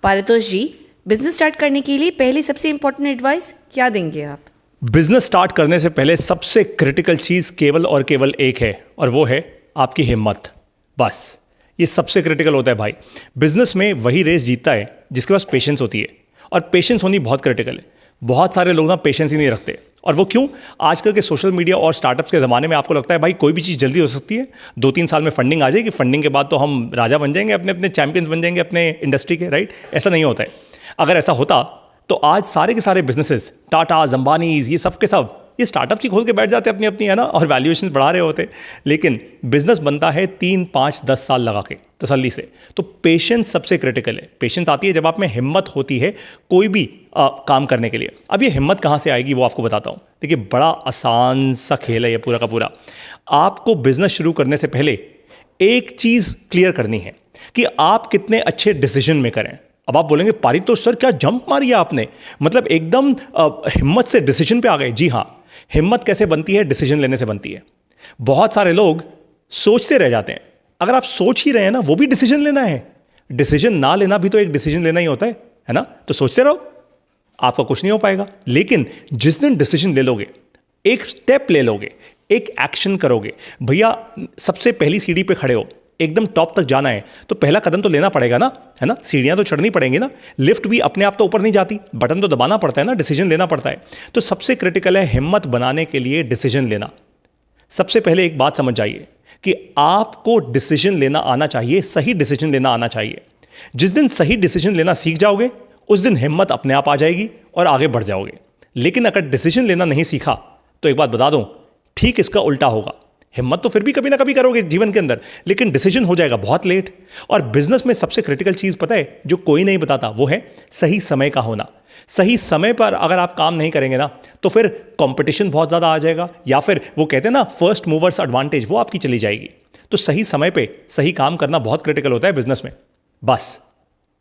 पारितोष जी, business start करने के लिए पहली सबसे इंपॉर्टेंट एडवाइस क्या देंगे आप? बिजनेस स्टार्ट करने से पहले सबसे क्रिटिकल चीज़ केवल और केवल एक है, और वो है आपकी हिम्मत। बस ये सबसे क्रिटिकल होता है भाई। बिजनेस में वही रेस जीतता है जिसके पास पेशेंस होती है, और पेशेंस होनी बहुत क्रिटिकल है। बहुत सारे लोग ना पेशेंस ही नहीं रखते। और वो क्यों? आजकल के सोशल मीडिया और स्टार्टअप्स के ज़माने में आपको लगता है भाई कोई भी चीज़ जल्दी हो सकती है, 2-3 साल में फंडिंग आ जाएगी, फंडिंग के बाद तो हम राजा बन जाएंगे, अपने अपने चैंपियंस बन जाएंगे अपने इंडस्ट्री के, राइट? ऐसा नहीं होता है। अगर ऐसा होता तो आज सारे के सारे बिजनेसेस, टाटा, अंबानीज, ये सब के सब ये स्टार्टअप्स ही खोल के बैठ जाते अपनी अपनी, है ना, और वैल्यूएशन बढ़ा रहे होते। लेकिन बिजनेस बनता है 3, 5, 10 साल लगा के तसल्ली से। तो पेशेंस सबसे क्रिटिकल है। पेशेंस आती है जब आप में हिम्मत होती है कोई भी काम करने के लिए। अब ये हिम्मत कहाँ से आएगी वो आपको बताता हूँ। देखिए, बड़ा आसान सा खेल है ये पूरा का पूरा। आपको बिजनेस शुरू करने से पहले एक चीज़ क्लियर करनी है कि आप कितने अच्छे डिसीजन मेकर हैं। अब आप बोलेंगे पारितोष सर क्या जंप मारी आपने, मतलब एकदम हिम्मत से डिसीजन पे आ गए। जी हाँ, हिम्मत कैसे बनती है? डिसीजन लेने से बनती है। बहुत सारे लोग सोचते रह जाते हैं। अगर आप सोच ही रहे हैं ना, वो भी डिसीजन लेना है। डिसीजन ना लेना भी तो एक डिसीजन लेना ही होता है ना? तो सोचते रहो, आपका कुछ नहीं हो पाएगा। लेकिन जिस दिन डिसीजन ले लोगे, एक स्टेप ले लोगे, एक एक्शन करोगे, भैया सबसे पहली सीढ़ी पे खड़े हो, एकदम टॉप तक जाना है तो पहला कदम तो लेना पड़ेगा ना, है ना? सीढ़ियां तो चढ़नी पड़ेंगी ना। लिफ्ट भी अपने आप तो ऊपर नहीं जाती, बटन तो दबाना पड़ता है ना, डिसीजन लेना पड़ता है। तो सबसे क्रिटिकल है हिम्मत बनाने के लिए डिसीजन लेना। सबसे पहले एक बात समझ जाइए कि आपको डिसीजन लेना आना चाहिए, सही डिसीजन लेना आना चाहिए। जिस दिन सही डिसीजन लेना सीख जाओगे उस दिन हिम्मत अपने आप आ जाएगी और आगे बढ़ जाओगे। लेकिन अगर डिसीजन लेना नहीं सीखा तो एक बात बता दूं, ठीक इसका उल्टा होगा। हिम्मत तो फिर भी कभी ना कभी करोगे जीवन के अंदर, लेकिन डिसीजन हो जाएगा बहुत लेट। और बिजनेस में सबसे क्रिटिकल चीज पता है जो कोई नहीं बताता, वो है सही समय का होना। सही समय पर अगर आप काम नहीं करेंगे ना तो फिर कंपटीशन बहुत ज्यादा आ जाएगा, या फिर वो कहते हैं ना फर्स्ट मूवर्स एडवांटेज, वो आपकी चली जाएगी। तो सही समय पे सही काम करना बहुत क्रिटिकल होता है बिजनेस में। बस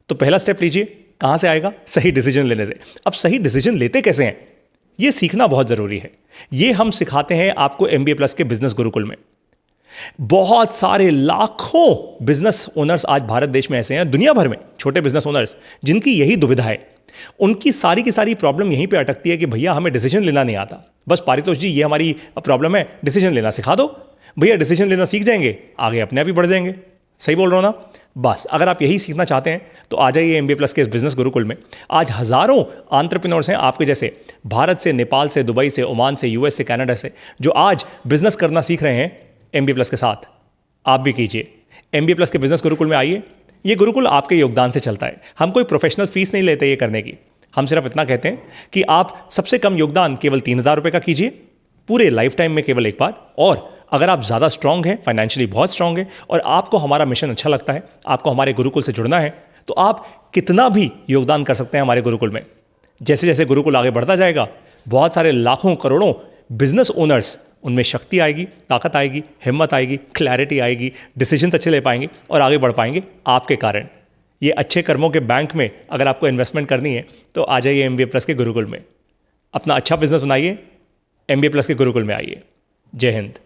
तो पहला स्टेप लीजिए। कहां से आएगा? सही डिसीजन लेने से। अब सही डिसीजन लेते कैसे हैं ये सीखना बहुत जरूरी है। ये हम सिखाते हैं आपको MBA प्लस के बिजनेस गुरुकुल में। बहुत सारे लाखों बिजनेस ओनर्स आज भारत देश में ऐसे हैं, दुनिया भर में छोटे बिजनेस ओनर्स, जिनकी यही दुविधा है। उनकी सारी की सारी प्रॉब्लम यहीं पे अटकती है कि भैया हमें डिसीजन लेना नहीं आता। बस पारितोष जी ये हमारी प्रॉब्लम है, डिसीजन लेना सिखा दो। भैया डिसीजन लेना सीख जाएंगे, आगे अपने आप ही बढ़ जाएंगे। सही बोल रहा हूं ना? बस अगर आप यही सीखना चाहते हैं तो आ जाइए MBA प्लस के इस बिजनेस गुरुकुल में। आज हजारों एंटरप्रेन्योर्स हैं आपके जैसे, भारत से, नेपाल से, दुबई से, ओमान से, US से, कनाडा से, जो आज बिजनेस करना सीख रहे हैं MBA प्लस के साथ। आप भी कीजिए। MBA प्लस के बिजनेस गुरुकुल में आइए। ये गुरुकुल आपके योगदान से चलता है। हम कोई प्रोफेशनल फीस नहीं लेते ये करने की। हम सिर्फ इतना कहते हैं कि आप सबसे कम योगदान केवल 3,000 रुपये का कीजिए पूरे लाइफ टाइम में, केवल एक बार। और अगर आप ज़्यादा स्ट्रांग हैं, फाइनेंशियली बहुत स्ट्रांग है, और आपको हमारा मिशन अच्छा लगता है, आपको हमारे गुरुकुल से जुड़ना है, तो आप कितना भी योगदान कर सकते हैं हमारे गुरुकुल में। जैसे जैसे गुरुकुल आगे बढ़ता जाएगा, बहुत सारे लाखों करोड़ों बिजनेस ओनर्स, उनमें शक्ति आएगी, ताकत आएगी, हिम्मत आएगी, क्लैरिटी आएगी, डिसीजंस अच्छे ले पाएंगे और आगे बढ़ पाएंगे आपके कारण। ये अच्छे कर्मों के बैंक में अगर आपको इन्वेस्टमेंट करनी है तो आ जाइए MBA प्लस के गुरुकुल में। अपना अच्छा बिजनेस बनाइए, MBA प्लस के गुरुकुल में आइए। जय हिंद।